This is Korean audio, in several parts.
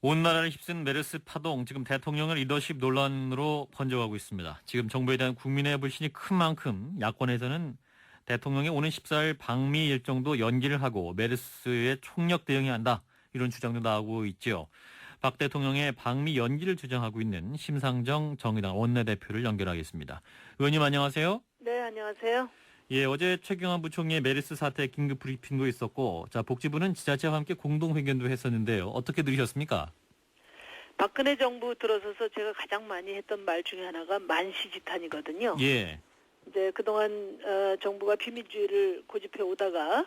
온 나라를 휩쓴 메르스 파동, 지금 대통령의 리더십 논란으로 번져가고 있습니다. 지금 정부에 대한 국민의 불신이 큰 만큼 야권에서는 대통령의 오는 14일 방미 일정도 연기를 하고 메르스에 총력 대응해야 한다, 이런 주장도 나오고 있죠. 박 대통령의 방미 연기를 주장하고 있는 심상정 정의당 원내대표를 연결하겠습니다. 의원님 안녕하세요. 네, 안녕하세요. 예, 어제 최경환 부총리의 메르스 사태 긴급 브리핑도 있었고, 자, 복지부는 지자체와 함께 공동회견도 했었는데요. 어떻게 들으셨습니까? 박근혜 정부 들어서서 제가 가장 많이 했던 말 중에 하나가 만시지탄이거든요. 예, 이제 그동안 정부가 비밀주의를 고집해 오다가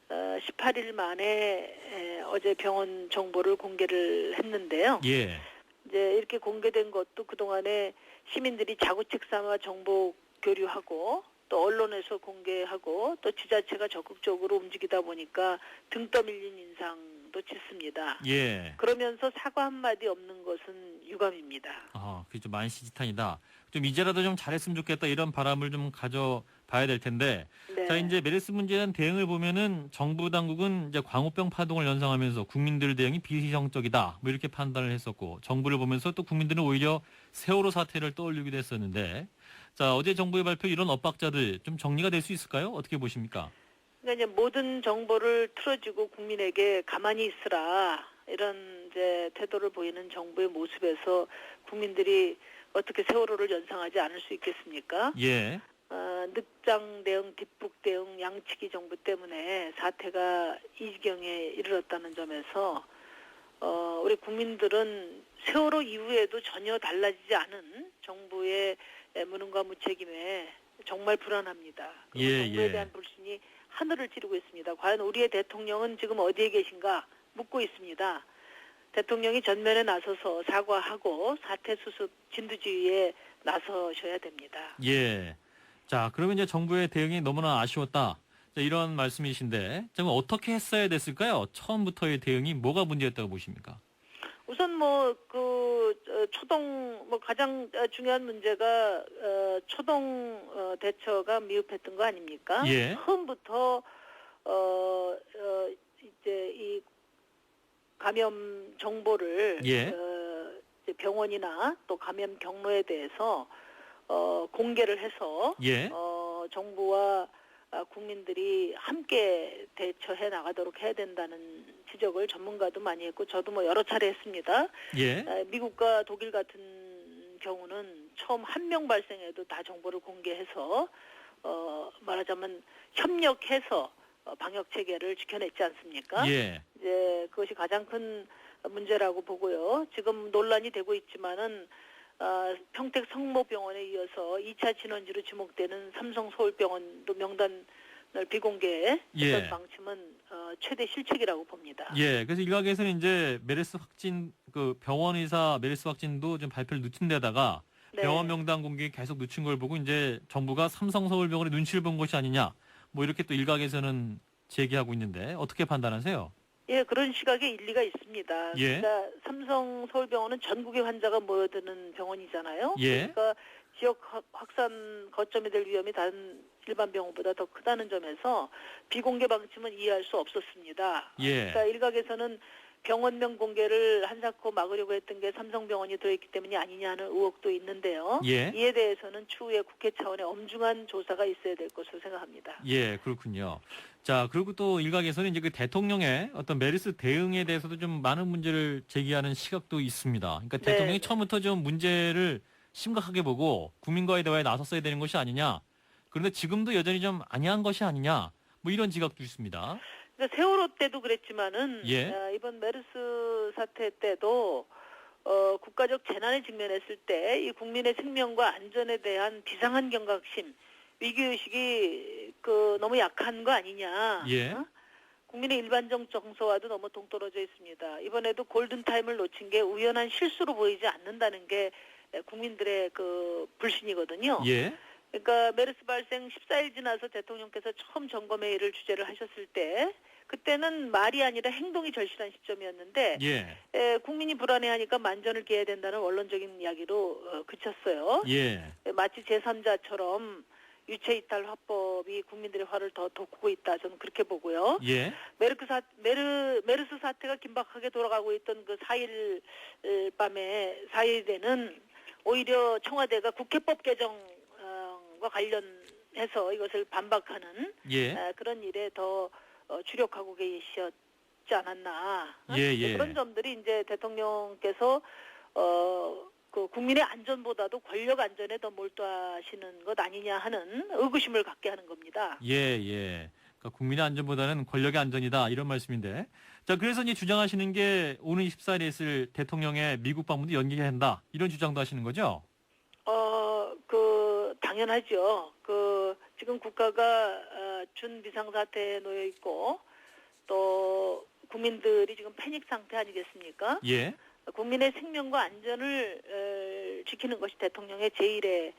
18일 만에 어제 병원 정보를 공개를 했는데요. 예, 이제 이렇게 공개된 것도 그동안에 시민들이 자구책 삼아 정보 교류하고 또 언론에서 공개하고 또 지자체가 적극적으로 움직이다 보니까 등 떠밀린 인상도 짙습니다. 예. 그러면서 사과 한마디 없는 것은 유감입니다. 아, 그게 좀 만시지탄이다. 좀 이제라도 좀 잘했으면 좋겠다, 이런 바람을 좀 가져봐야 될 텐데. 네. 자, 이제 메르스 문제에 대한 대응을 보면은 정부 당국은 이제 광우병 파동을 연상하면서 국민들 대응이 비희정적이다, 뭐 이렇게 판단을 했었고, 정부를 보면서 또 국민들은 오히려 세월호 사태를 떠올리기도 했었는데, 자, 어제 정부의 발표, 이런 엇박자들 좀 정리가 될 수 있을까요? 어떻게 보십니까? 그러니까 이제 모든 정보를 틀어주고 국민에게 가만히 있으라 이런 이제 태도를 보이는 정부의 모습에서 국민들이 어떻게 세월호를 연상하지 않을 수 있겠습니까? 예, 늑장 대응, 뒷북 대응, 양치기 정부 때문에 사태가 이 지경에 이르렀다는 점에서 우리 국민들은 세월호 이후에도 전혀 달라지지 않은 정부의 무능과 무책임에 정말 불안합니다. 그리고 예, 정부에 예. 대한 불신이 하늘을 찌르고 있습니다. 과연 우리의 대통령은 지금 어디에 계신가 묻고 있습니다. 대통령이 전면에 나서서 사과하고 사태 수습 진두지휘에 나서셔야 됩니다. 예. 자, 그러면 이제 정부의 대응이 너무나 아쉬웠다, 자, 이런 말씀이신데, 자, 그럼 어떻게 했어야 됐을까요? 처음부터의 대응이 뭐가 문제였다고 보십니까? 우선 초동 가장 중요한 문제가 초동 대처가 미흡했던 거 아닙니까? 예. 처음부터 이제 이 감염 정보를 예. 이제 병원이나 또 감염 경로에 대해서 공개를 해서 예. 정부와 국민들이 함께 대처해 나가도록 해야 된다는 지적을 전문가도 많이 했고 저도 여러 차례 했습니다. 예. 미국과 독일 같은 경우는 처음 한 명 발생해도 다 정보를 공개해서 말하자면 협력해서 방역 체계를 지켜냈지 않습니까? 예. 이제 그것이 가장 큰 문제라고 보고요. 지금 논란이 되고 있지만은 평택 성모병원에 이어서 2차 진원지로 지목되는 삼성 서울병원도 명단을 비공개했던 예. 방침은 최대 실책이라고 봅니다. 예. 그래서 일각에서는 이제 메르스 확진, 그 병원 의사 메르스 확진도 좀 발표를 늦춘 데다가 네. 병원 명단 공개 계속 늦춘 걸 보고 이제 정부가 삼성 서울병원에 눈치를 본 것이 아니냐, 뭐 이렇게 또 일각에서는 제기하고 있는데, 어떻게 판단하세요? 예, 그런 시각에 일리가 있습니다. 예. 그러니까 삼성 서울병원은 전국의 환자가 모여드는 병원이잖아요. 예. 그러니까 지역 확산 거점이 될 위험이 다른 일반 병원보다 더 크다는 점에서 비공개 방침은 이해할 수 없었습니다. 예. 그러니까 일각에서는 병원명 공개를 한사코 막으려고 했던 게 삼성병원이 들어있기 때문이 아니냐는 의혹도 있는데요. 예. 이에 대해서는 추후에 국회 차원의 엄중한 조사가 있어야 될 것으로 생각합니다. 예, 그렇군요. 자, 그리고 또 일각에서는 이제 그 대통령의 어떤 메르스 대응에 대해서도 좀 많은 문제를 제기하는 시각도 있습니다. 그러니까 네. 대통령이 처음부터 좀 문제를 심각하게 보고 국민과의 대화에 나섰어야 되는 것이 아니냐, 그런데 지금도 여전히 좀 아니한 것이 아니냐, 뭐 이런 지각도 있습니다. 그러니까 세월호 때도 그랬지만은 예. 이번 메르스 사태 때도 국가적 재난에 직면했을 때 이 국민의 생명과 안전에 대한 비상한 경각심, 위기의식이 너무 약한 거 아니냐. 예. 국민의 일반적 정서와도 너무 동떨어져 있습니다. 이번에도 골든타임을 놓친 게 우연한 실수로 보이지 않는다는 게 국민들의 불신이거든요. 예. 그러니까 메르스 발생 14일 지나서 대통령께서 처음 점검회의를 주재를 하셨을 때 그때는 말이 아니라 행동이 절실한 시점이었는데 예. 국민이 불안해하니까 만전을 기해야 된다는 원론적인 이야기로 그쳤어요. 예. 마치 제3자처럼 유체 이탈 화법이 국민들의 화를 더 돋구고 있다. 저는 그렇게 보고요. 예. 메르스 사태가 긴박하게 돌아가고 있던 그 4일 밤에 4일에는 오히려 청와대가 국회법 개정과 관련해서 이것을 반박하는 예. 그런 일에 더 주력하고 계셨지 않았나. 예, 예. 그런 점들이 이제 대통령께서 그 국민의 안전보다도 권력 안전에 더 몰두하시는 것 아니냐 하는 의구심을 갖게 하는 겁니다. 예, 예. 그러니까 국민의 안전보다는 권력의 안전이다 이런 말씀인데. 자, 그래서 이제 주장하시는 게 오는 24일에 있을 대통령의 미국 방문도 연기해야 한다. 이런 주장도 하시는 거죠? 당연하죠. 지금 국가가 준 비상사태에 놓여 있고 또 국민들이 지금 패닉 상태 아니겠습니까? 예. 국민의 생명과 안전을 지키는 것이 대통령의 제1의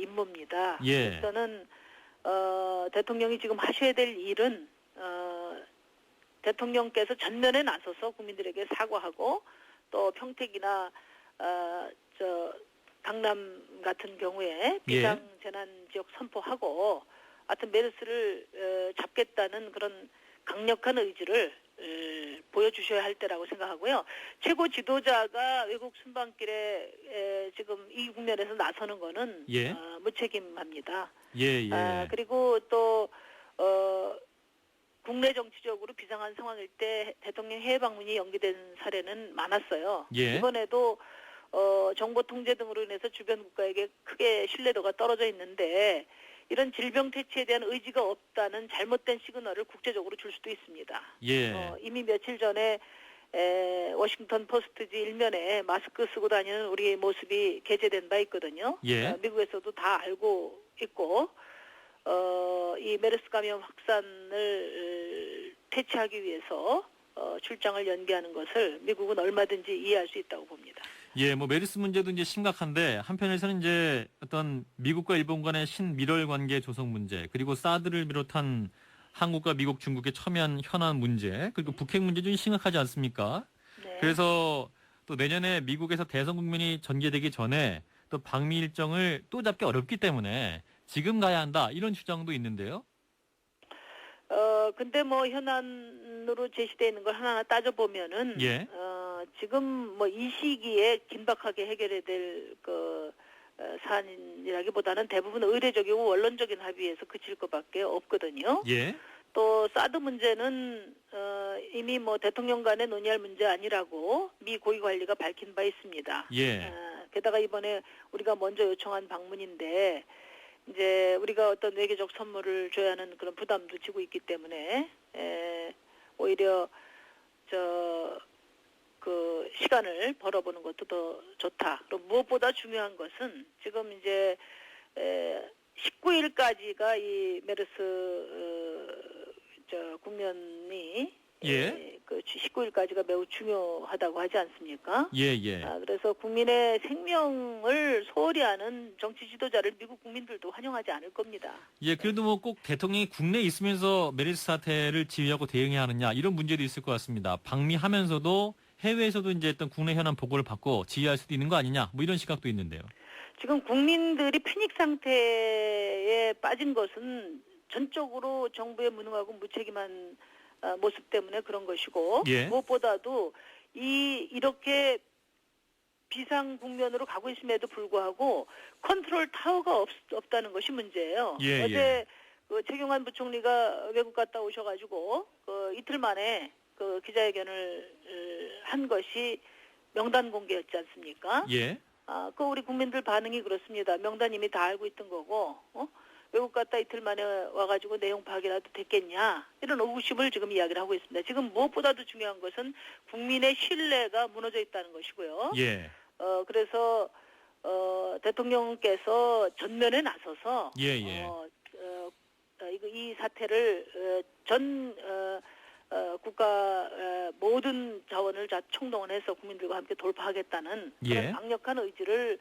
임무입니다. 예. 그래서는 대통령이 지금 하셔야 될 일은 대통령께서 전면에 나서서 국민들에게 사과하고 또 평택이나 강남 같은 경우에 비상재난 지역 선포하고 하여튼 메르스를 잡겠다는 그런 강력한 의지를 보여주셔야 할 때라고 생각하고요. 최고 지도자가 외국 순방길에 지금 이 국면에서 나서는 거는 예. 무책임합니다. 예, 예. 그리고 또 국내 정치적으로 비상한 상황일 때 대통령 해외 방문이 연기된 사례는 많았어요. 예. 이번에도 정보 통제 등으로 인해서 주변 국가에게 크게 신뢰도가 떨어져 있는데 이런 질병 퇴치에 대한 의지가 없다는 잘못된 시그널을 국제적으로 줄 수도 있습니다. 예. 이미 며칠 전에 워싱턴 포스트지 일면에 마스크 쓰고 다니는 우리의 모습이 게재된 바 있거든요. 예. 미국에서도 다 알고 있고 이 메르스 감염 확산을 퇴치하기 위해서 출장을 연기하는 것을 미국은 얼마든지 이해할 수 있다고 봅니다. 예, 뭐 메르스 문제도 이제 심각한데 한편에서는 이제 어떤 미국과 일본 간의 신미럴 관계 조성 문제, 그리고 사드를 비롯한 한국과 미국, 중국의 첨예한 현안 문제, 그리고 북핵 문제도 심각하지 않습니까? 네. 그래서 또 내년에 미국에서 대선 국면이 전개되기 전에 또 방미 일정을 또 잡기 어렵기 때문에 지금 가야 한다 이런 주장도 있는데요. 근데 뭐 현안으로 제시되어 있는 걸 하나하나 따져보면은, 예. 지금 뭐 이 시기에 긴박하게 해결해야 될 사안이라기보다는 대부분 의례적이고 원론적인 합의에서 그칠 것밖에 없거든요. 예. 또 사드 문제는 이미 뭐 대통령 간에 논의할 문제 아니라고 미 고위 관리가 밝힌 바 있습니다. 예. 게다가 이번에 우리가 먼저 요청한 방문인데 이제 우리가 어떤 외교적 선물을 줘야 하는 그런 부담도 지고 있기 때문에 오히려 그 시간을 벌어보는 것도 더 좋다. 그리고 무엇보다 중요한 것은 지금 이제 19일까지가 이 메르스 국면이 그 19일까지가 매우 중요하다고 하지 않습니까? 예, 예. 그래서 국민의 생명을 소홀히 하는 정치 지도자를 미국 국민들도 환영하지 않을 겁니다. 예, 그래도 뭐 꼭 대통령이 국내에 있으면서 메르스 사태를 지휘하고 대응해야 하느냐 이런 문제도 있을 것 같습니다. 방미하면서도 해외에서도 이제 어떤 국내 현안 보고를 받고 지휘할 수도 있는 거 아니냐 뭐 이런 시각도 있는데요. 지금 국민들이 패닉 상태에 빠진 것은 전적으로 정부의 무능하고 무책임한 모습 때문에 그런 것이고 예. 무엇보다도 이렇게 비상 국면으로 가고 있음에도 불구하고 컨트롤 타워가 없다는 것이 문제예요. 예, 어제 그 최경환 부총리가 외국 갔다 오셔가지고 이틀 만에 그 기자회견을 한 것이 명단 공개였지 않습니까? 예. 그 우리 국민들 반응이 그렇습니다. 명단 이미 다 알고 있던 거고, 외국 갔다 이틀 만에 와가지고 내용 파악이라도 됐겠냐 이런 의구심을 지금 이야기를 하고 있습니다. 지금 무엇보다도 중요한 것은 국민의 신뢰가 무너져 있다는 것이고요. 예. 그래서 대통령께서 전면에 나서서 이 사태를 국가 모든 자원을 다 총동원해서 국민들과 함께 돌파하겠다는 그런 강력한 의지를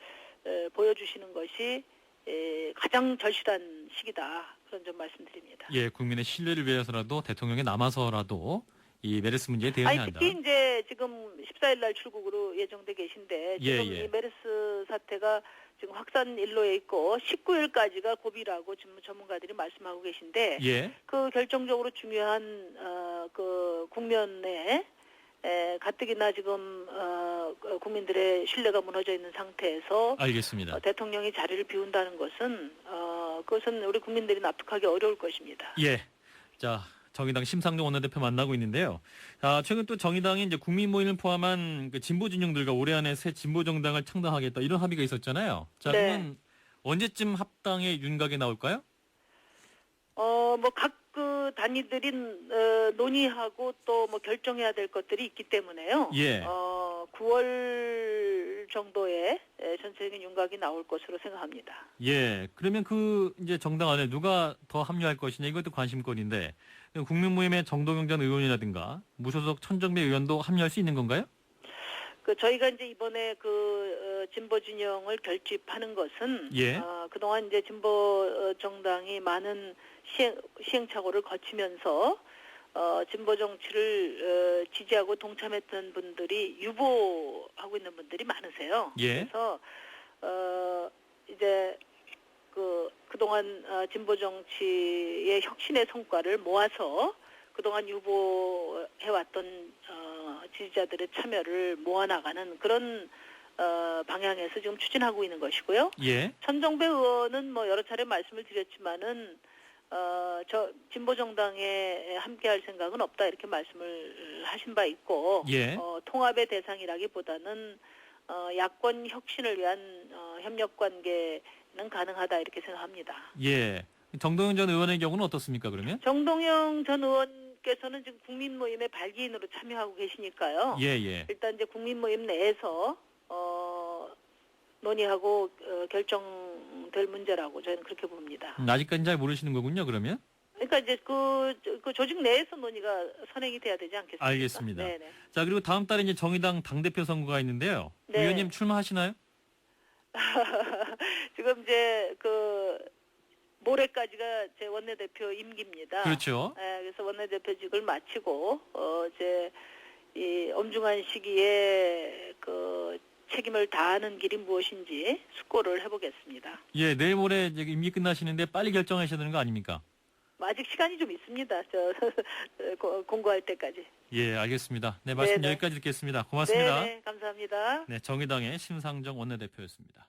보여주시는 것이 가장 절실한 시기다. 그런 점 말씀드립니다. 예, 국민의 신뢰를 위해서라도 대통령이 남아서라도 이 메르스 문제에 아니, 대응해야 한다. 특히 이제 지금 14일 날 출국으로 예정돼 계신데 예, 지금 예. 이 메르스 사태가 지금 확산 일로에 있고 19일까지가 고비라고 지금 전문가들이 말씀하고 계신데 예. 그 결정적으로 중요한 그 국면에 가뜩이나 지금 국민들의 신뢰가 무너져 있는 상태에서 알겠습니다. 대통령이 자리를 비운다는 것은 그것은 우리 국민들이 납득하기 어려울 것입니다. 예. 자, 정의당 심상정 원내대표 만나고 있는데요. 자, 최근 또 정의당이 이제 국민 모임을 포함한 그 진보 진영들과 올해 안에 새 진보 정당을 창당하겠다 이런 합의가 있었잖아요. 자, 네. 그러면 언제쯤 합당의 윤곽에 나올까요? 뭐 각 그 단위들이 논의하고 또 뭐 결정해야 될 것들이 있기 때문에요. 예. 9월 정도에 전체적인 윤곽이 나올 것으로 생각합니다. 예. 그러면 그 이제 정당 안에 누가 더 합류할 것이냐 이것도 관심거리인데 국민 모임의 정동영 전 의원이라든가 무소속 천정배 의원도 합류할 수 있는 건가요? 저희가 이제 이번에 진보 진영을 결집하는 것은 예. 그동안 이제 진보 정당이 많은 시행착오를 거치면서 진보 정치를 지지하고 동참했던 분들이 유보하고 있는 분들이 많으세요. 예. 그래서 이제 그동안 진보 정치의 혁신의 성과를 모아서 그동안 유보해왔던 지지자들의 참여를 모아나가는 그런 방향에서 지금 추진하고 있는 것이고요. 예. 천정배 의원은 뭐 여러 차례 말씀을 드렸지만은 진보 정당에 함께할 생각은 없다 이렇게 말씀을 하신 바 있고 예. 통합의 대상이라기보다는 야권 혁신을 위한 협력 관계는 가능하다 이렇게 생각합니다. 예. 정동영 전 의원의 경우는 어떻습니까, 그러면? 정동영 전 의원께서는 지금 국민 모임의 발기인으로 참여하고 계시니까요. 예, 예. 일단 이제 국민 모임 내에서 논의하고 결정될 문제라고 저는 그렇게 봅니다. 아직까지는 잘 모르시는 거군요, 그러면? 그러니까 이제 그 조직 내에서 논의가 선행이 돼야 되지 않겠습니까? 알겠습니다. 네네. 자, 그리고 다음 달에 이제 정의당 당대표 선거가 있는데요. 네. 의원님 출마하시나요? 지금 이제 모레까지가 제 원내대표 임기입니다. 그렇죠. 네, 그래서 원내대표직을 마치고 이제 이 엄중한 시기에 책임을 다하는 길이 무엇인지 숙고를 해보겠습니다. 예, 내일 모레 이제 임기 끝나시는데 빨리 결정하셔야 되는 거 아닙니까? 아직 시간이 좀 있습니다. 공고할 때까지. 예, 알겠습니다. 네, 말씀 네네. 여기까지 듣겠습니다. 고맙습니다. 네, 감사합니다. 네, 정의당의 심상정 원내대표였습니다.